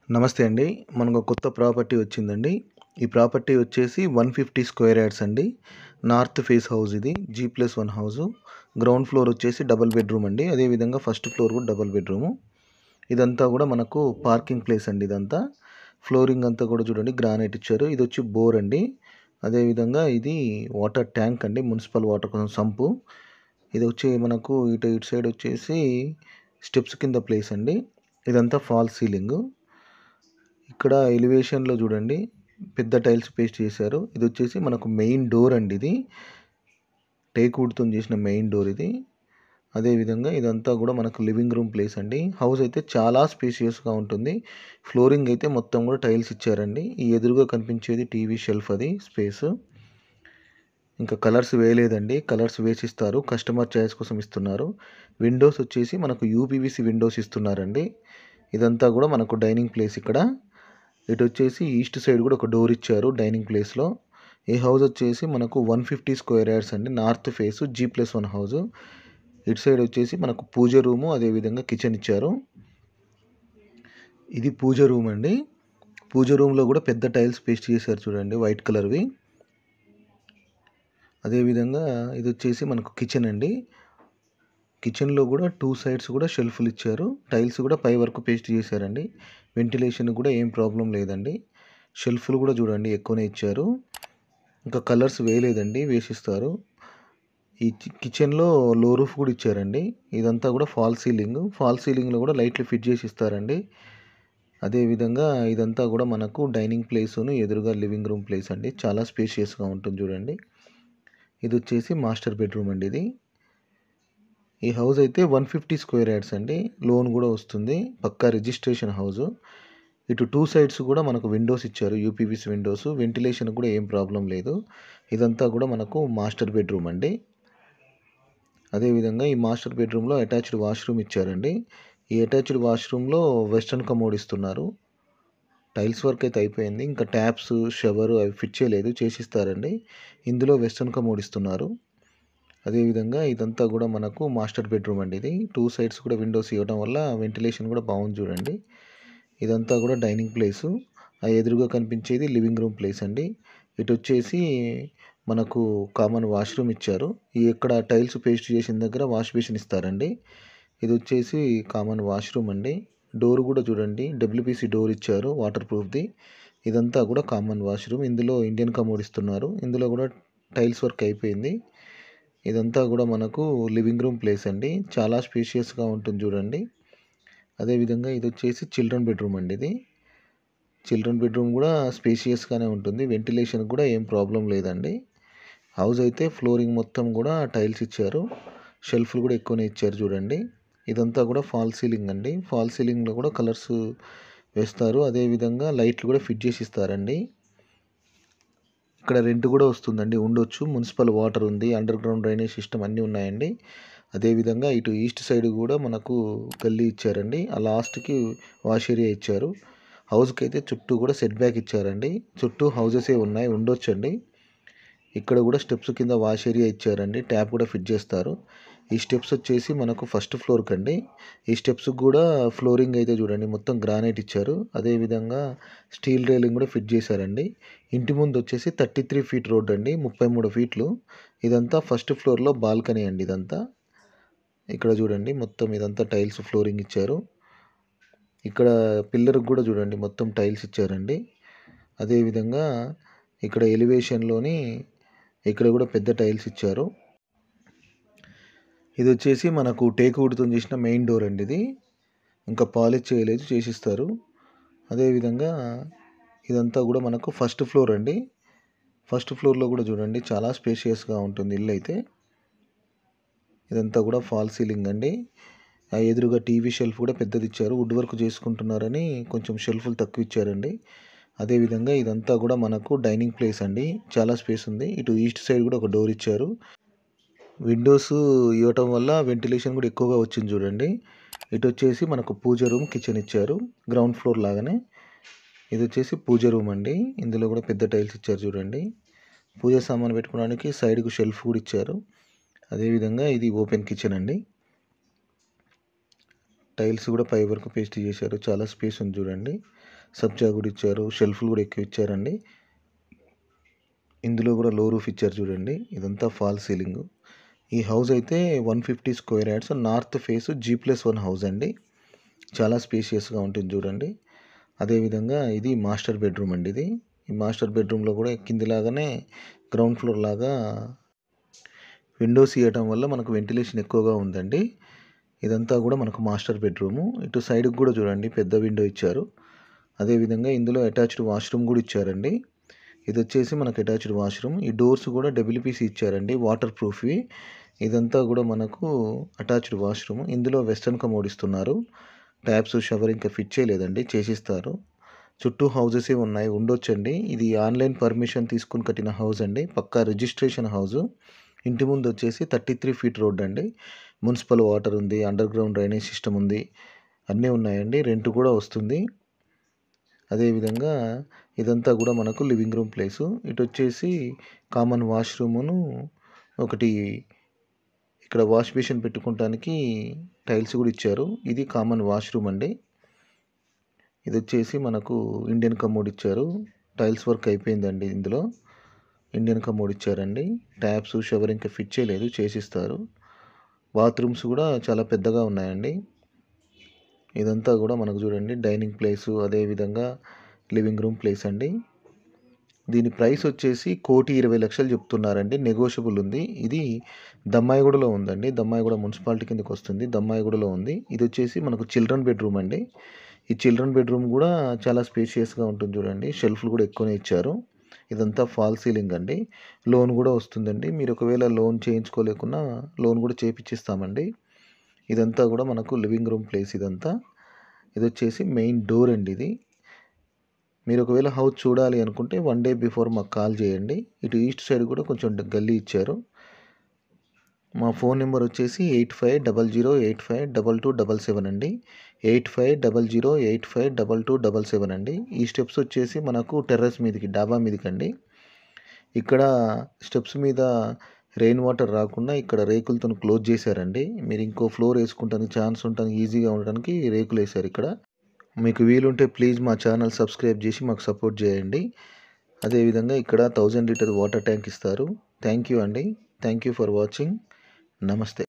నమస్తే అండి. మనకు కొత్త ప్రాపర్టీ వచ్చిందండి. ఈ ప్రాపర్టీ వచ్చేసి 150 స్క్వేర్ యార్డ్స్ అండి. నార్త్ ఫేస్ హౌస్ ఇది. G+1 house. గ్రౌండ్ ఫ్లోర్ వచ్చేసి డబుల్ బెడ్రూమ్ అండి. అదేవిధంగా ఫస్ట్ ఫ్లోర్ కూడా డబుల్ బెడ్రూము. ఇదంతా కూడా మనకు పార్కింగ్ ప్లేస్ అండి ఇదంతా. ఫ్లోరింగ్ అంతా కూడా చూడండి గ్రానైట్ ఇచ్చారు. ఇది వచ్చి బోర్ అండి. అదేవిధంగా ఇది వాటర్ ట్యాంక్ అండి, మున్సిపల్ వాటర్ కోసం సంపు. ఇది వచ్చి మనకు ఇటు సైడ్ వచ్చేసి స్టెప్స్ కింద ప్లేస్ అండి. ఇదంతా ఫాల్ సీలింగు. ఇక్కడ ఎలివేషన్లో చూడండి పెద్ద టైల్స్ పేస్ట్ చేశారు. ఇది వచ్చేసి మనకు మెయిన్ డోర్ అండి. ఇది టేక్ వుడ్తో చేసిన మెయిన్ డోర్ ఇది. అదేవిధంగా ఇదంతా కూడా మనకు లివింగ్ రూమ్ ప్లేస్ అండి. హౌస్ అయితే చాలా స్పేషియస్గా ఉంటుంది. ఫ్లోరింగ్ అయితే మొత్తం కూడా టైల్స్ ఇచ్చారండి. ఈ ఎదురుగా కనిపించేది టీవీ షెల్ఫ్, అది స్పేస్. ఇంకా కలర్స్ వేయలేదండి, కలర్స్ వేసిస్తారు, కస్టమర్ చాయిస్ కోసం ఇస్తున్నారు. విండోస్ వచ్చేసి మనకు యూపీవీసీ విండోస్ ఇస్తున్నారండి. ఇదంతా కూడా మనకు డైనింగ్ ప్లేస్. ఇక్కడ ఇటు వచ్చేసి ఈస్ట్ సైడ్ కూడా ఒక డోర్ ఇచ్చారు డైనింగ్ ప్లేస్లో. ఈ హౌస్ వచ్చేసి మనకు 150 స్క్వేర్ యార్డ్స్ అండి. North face G+1 house. ఇటు సైడ్ వచ్చేసి మనకు పూజ రూము, అదేవిధంగా కిచెన్ ఇచ్చారు. ఇది పూజ రూమ్ అండి. పూజ రూమ్లో కూడా పెద్ద టైల్స్ పేస్ట్ చేశారు చూడండి, వైట్ కలర్వి. అదేవిధంగా ఇది వచ్చేసి మనకు కిచెన్ అండి. కిచెన్లో కూడా 2 సైడ్స్ కూడా షెల్ఫ్లు ఇచ్చారు. టైల్స్ కూడా పై వరకు పేస్ట్ చేశారండి. వెంటిలేషన్ కూడా ఏం ప్రాబ్లం లేదండి. షెల్ఫ్లు కూడా చూడండి ఎక్కువనే ఇచ్చారు. ఇంకా కలర్స్ వేయలేదండి, వేసిస్తారు. ఈ కిచెన్లో లో రూఫ్ కూడా ఇచ్చారండి. ఇదంతా కూడా ఫాల్ సీలింగ్. ఫాల్ సీలింగ్లో కూడా లైట్లు ఫిట్ చేసి ఇస్తారండి. అదేవిధంగా ఇదంతా కూడా మనకు డైనింగ్ ప్లేసును, ఎదురుగా లివింగ్ రూమ్ ప్లేస్ అండి. చాలా స్పేషియస్గా ఉంటుంది చూడండి. ఇది వచ్చేసి మాస్టర్ బెడ్రూమ్ అండి. ఇది ఈ హౌస్ అయితే 150 స్క్వేర్ యార్డ్స్ అండి. లోన్ కూడా వస్తుంది, పక్కా రిజిస్ట్రేషన్ హౌస్. ఇటు 2 సైడ్స్ కూడా మనకు విండోస్ ఇచ్చారు, యూపీవీసీ విండోస్. వెంటిలేషన్ కూడా ఏం ప్రాబ్లం లేదు. ఇదంతా కూడా మనకు మాస్టర్ బెడ్రూమ్ అండి. అదేవిధంగా ఈ మాస్టర్ బెడ్రూమ్లో అటాచ్డ్ వాష్రూమ్ ఇచ్చారండి. ఈ అటాచ్డ్ వాష్రూమ్లో వెస్టర్న్ కమోడ్ ఇస్తున్నారు. టైల్స్ వర్క్ అయితే అయిపోయింది, ఇంకా ట్యాప్స్, షవర్ అవి ఫిట్ చేయలేదు, చేసిస్తారండి. ఇందులో వెస్టర్న్ కమోడ్ ఇస్తున్నారు. అదేవిధంగా ఇదంతా కూడా మనకు మాస్టర్ బెడ్రూమ్ అండి. ఇది 2 సైడ్స్ కూడా విండోస్ ఇవ్వడం వల్ల వెంటిలేషన్ కూడా బాగుంది చూడండి. ఇదంతా కూడా డైనింగ్ ప్లేసు. ఆ ఎదురుగా కనిపించేది లివింగ్ రూమ్ ప్లేస్ అండి. ఇటు వచ్చేసి మనకు కామన్ వాష్రూమ్ ఇచ్చారు. ఇక్కడ టైల్స్ పేస్ట్ చేసిన దగ్గర వాష్ బేసిన్ ఇస్తారండి. ఇది వచ్చేసి కామన్ వాష్రూమ్ అండి. డోర్ కూడా చూడండి డబ్ల్యూపీసీ డోర్ ఇచ్చారు, వాటర్ ప్రూఫ్ది. ఇదంతా కూడా కామన్ వాష్రూమ్. ఇందులో ఇండియన్ కమోడ్ ఇస్తున్నారు. ఇందులో కూడా టైల్స్ వర్క్ అయిపోయింది. ఇదంతా కూడా మనకు లివింగ్ రూమ్ ప్లేస్ అండి. చాలా స్పేషియస్గా ఉంటుంది చూడండి. అదేవిధంగా ఇది వచ్చేసి చిల్డ్రన్ బెడ్రూమ్ అండి. ఇది చిల్డ్రన్ బెడ్రూమ్ కూడా స్పేషియస్గానే ఉంటుంది. వెంటిలేషన్ కూడా ఏం ప్రాబ్లం లేదండి. హౌస్ అయితే ఫ్లోరింగ్ మొత్తం కూడా టైల్స్ ఇచ్చారు. షెల్ఫ్లు కూడా ఎక్కువనే ఇచ్చారు చూడండి. ఇదంతా కూడా ఫాల్ సీలింగ్ అండి. ఫాల్ సీలింగ్లో కూడా కలర్స్ వేస్తారు. అదేవిధంగా లైట్లు కూడా ఫిట్ చేసి ఇస్తారండి. ఇక్కడ రెంట్ కూడా వస్తుందండి, ఉండొచ్చు. మున్సిపల్ వాటర్ ఉంది, అండర్ గ్రౌండ్ డ్రైనేజ్ సిస్టమ్ అన్నీ ఉన్నాయండి. అదేవిధంగా ఇటు ఈస్ట్ సైడ్ కూడా మనకు గల్లీ ఇచ్చారండి. ఆ లాస్ట్కి వాష్ ఏరియా ఇచ్చారు. హౌస్కి అయితే చుట్టూ కూడా సెట్ బ్యాక్ ఇచ్చారండి. చుట్టూ హౌసెసే ఉన్నాయి, ఉండొచ్చండి. ఇక్కడ కూడా స్టెప్స్ కింద వాష్ ఏరియా ఇచ్చారండి. ట్యాప్ కూడా ఫిట్ చేస్తారు. ఈ స్టెప్స్ వచ్చేసి మనకు ఫస్ట్ ఫ్లోర్ కండి. ఈ స్టెప్స్ కూడా ఫ్లోరింగ్ అయితే చూడండి మొత్తం గ్రానైట్ ఇచ్చారు. అదేవిధంగా స్టీల్ రైలింగ్ కూడా ఫిట్ చేశారండి. ఇంటి ముందు వచ్చేసి 33 ఫీట్ రోడ్ అండి, 33 ఫీట్లు. ఇదంతా ఫస్ట్ ఫ్లోర్లో బాల్కనీ అండి. ఇదంతా ఇక్కడ చూడండి మొత్తం ఇదంతా టైల్స్ ఫ్లోరింగ్ ఇచ్చారు. ఇక్కడ పిల్లర్కి కూడా చూడండి మొత్తం టైల్స్ ఇచ్చారండి. అదేవిధంగా ఇక్కడ ఎలివేషన్లోని ఇక్కడ కూడా పెద్ద టైల్స్ ఇచ్చారు. ఇది వచ్చేసి మనకు టేక్ వుడ్తో చేసిన మెయిన్ డోర్ అండి. ఇది ఇంకా పాలిష్ చేయలేదు, చేసిస్తారు. అదేవిధంగా ఇదంతా కూడా మనకు ఫస్ట్ ఫ్లోర్ అండి. ఫస్ట్ ఫ్లోర్లో కూడా చూడండి చాలా స్పేషియస్గా ఉంటుంది ఇల్లు అయితే. ఇదంతా కూడా ఫాల్ సీలింగ్ అండి. ఆ ఎదురుగా టీవీ షెల్ఫ్ కూడా పెద్దది ఇచ్చారు. వుడ్ వర్క్ చేసుకుంటున్నారని కొంచెం షెల్ఫ్లు తక్కువ ఇచ్చారండి. అదేవిధంగా ఇదంతా కూడా మనకు డైనింగ్ ప్లేస్ అండి. చాలా స్పేస్ ఉంది. ఇటు ఈస్ట్ సైడ్ కూడా ఒక డోర్ ఇచ్చారు. విండోస్ ఇవ్వటం వల్ల వెంటిలేషన్ కూడా ఎక్కువగా వచ్చింది చూడండి. ఇటు వచ్చేసి మనకు పూజ రూమ్, కిచెన్ ఇచ్చారు గ్రౌండ్ ఫ్లోర్ లాగానే. ఇది వచ్చేసి పూజ రూమ్ అండి. ఇందులో కూడా పెద్ద టైల్స్ ఇచ్చారు చూడండి. పూజ సామాన్ పెట్టుకోవడానికి సైడ్కు షెల్ఫ్ కూడా ఇచ్చారు. అదేవిధంగా ఇది ఓపెన్ కిచెన్ అండి. టైల్స్ కూడా పై వరకు పేస్ట్ చేశారు. చాలా స్పేస్ ఉంది చూడండి. సబ్జా కూడా ఇచ్చారు. షెల్ఫ్లు కూడా ఎక్కువ ఇచ్చారండి. ఇందులో కూడా లో రూఫ్ ఇచ్చారు చూడండి. ఇదంతా ఫాల్ సీలింగ్. ఈ హౌస్ అయితే 150 square yards north face G+1 house అండి. చాలా స్పేషియస్గా ఉంటుంది చూడండి. అదేవిధంగా ఇది మాస్టర్ బెడ్రూమ్ అండి. ఈ మాస్టర్ బెడ్రూమ్లో కూడా కిందిలాగానే గ్రౌండ్ ఫ్లోర్ లాగా విండోస్ ఇవ్వటం వల్ల మనకు వెంటిలేషన్ ఎక్కువగా ఉందండి. ఇదంతా కూడా మనకు మాస్టర్ బెడ్రూము. ఇటు సైడ్కి కూడా చూడండి పెద్ద విండో ఇచ్చారు. అదేవిధంగా ఇందులో అటాచ్డ్ వాష్రూమ్ కూడా ఇచ్చారండి. ఇది వచ్చేసి మనకు అటాచ్డ్ వాష్రూమ్. ఈ డోర్స్ కూడా WPC ఇచ్చారండి, వాటర్ ప్రూఫ్వి. ఇదంతా కూడా మనకు అటాచ్డ్ వాష్రూమ్. ఇందులో వెస్టర్న్ కమోడ్ ఇస్తున్నారు. ట్యాప్స్, షవర్ ఇంకా ఫిట్ చేయలేదండి, చేసిస్తారు. చుట్టూ హౌజెసే ఉన్నాయి, ఉండొచ్చండి. ఇది ఆన్లైన్ పర్మిషన్ తీసుకుని కట్టిన హౌస్ అండి. పక్కా రిజిస్ట్రేషన్ హౌజు. ఇంటి ముందు వచ్చేసి 33 ఫీట్ రోడ్ అండి. మున్సిపల్ వాటర్ ఉంది, అండర్ గ్రౌండ్ డ్రైనేజ్ సిస్టమ్ ఉంది, అన్నీ ఉన్నాయండి. రెంట్ కూడా వస్తుంది. అదేవిధంగా ఇదంతా కూడా మనకు లివింగ్ రూమ్ ప్లేసు. ఇటు వచ్చేసి కామన్ వాష్రూమును ఒకటి ఇక్కడ వాష్ బేసిన్ పెట్టుకోవడానికి టైల్స్ కూడా ఇచ్చారు. ఇది కామన్ వాష్రూమ్ అండి. ఇది వచ్చేసి మనకు ఇండియన్ కమోడ్ ఇచ్చారు. టైల్స్ వర్క్ అయిపోయిందండి. ఇందులో ఇండియన్ కమోడ్ ఇచ్చారండి. ట్యాప్స్, షవర్ ఇంకా ఫిట్ చేయలేదు, చేసిస్తారు. బాత్రూమ్స్ కూడా చాలా పెద్దగా ఉన్నాయండి. ఇదంతా కూడా మనకు చూడండి డైనింగ్ ప్లేసు, అదేవిధంగా లివింగ్ రూమ్ ప్లేస్ అండి. దీని ప్రైస్ వచ్చేసి 1,20,00,000 చెప్తున్నారండి. నెగోషియబుల్ ఉంది. ఇది దమ్మాయిగూడలో ఉందండి. దమ్మాయిగూడ మున్సిపాలిటీ కిందకి వస్తుంది. దమ్మాయిగూడలో ఉంది. ఇది వచ్చేసి మనకు చిల్డ్రన్ బెడ్రూమ్ అండి. ఈ చిల్డ్రన్ బెడ్రూమ్ కూడా చాలా స్పేషియస్గా ఉంటుంది చూడండి. షెల్ఫ్లు కూడా ఎక్కువనే ఇచ్చారు. ఇదంతా ఫాల్ సీలింగ్ అండి. లోన్ కూడా వస్తుందండి. మీరు ఒకవేళ లోన్ చేయించుకోలేకున్నా లోన్ కూడా చేయించిస్తామండి. ఇదంతా కూడా మనకు లివింగ్ రూమ్ ప్లేస్ ఇదంతా. ఇది వచ్చేసి మెయిన్ డోర్ అండి. ఇది మీరు ఒకవేళ హౌస్ చూడాలి అనుకుంటే 1 డే బిఫోర్ మాకు కాల్ చేయండి. ఇటు ఈస్ట్ సైడ్ కూడా కొంచెం గల్లీ ఇచ్చారు. మా ఫోన్ నెంబర్ వచ్చేసి 8500852277 అండి. 8500852277 అండి. ఈ స్టెప్స్ వచ్చేసి మనకు టెర్రస్ మీదకి, డాబా మీదకి అండి. ఇక్కడ స్టెప్స్ మీద రెయిన్ వాటర్ రాకుండా ఇక్కడ రేకులతో క్లోజ్ చేశారండి. మీరు ఇంకో ఫ్లోర్ వేసుకుంటానికి ఛాన్స్ ఉండడానికి, ఈజీగా ఉండడానికి రేకులు వేశారు ఇక్కడ. మీకు వీలుంటే ప్లీజ్ మా ఛానల్ సబ్స్క్రైబ్ చేసి మాకు సపోర్ట్ చేయండి. అదేవిధంగా ఇక్కడ 1000 లీటర్ వాటర్ ట్యాంక్ ఇస్తారు. థ్యాంక్ యూ అండి. Thank you for watching. నమస్తే.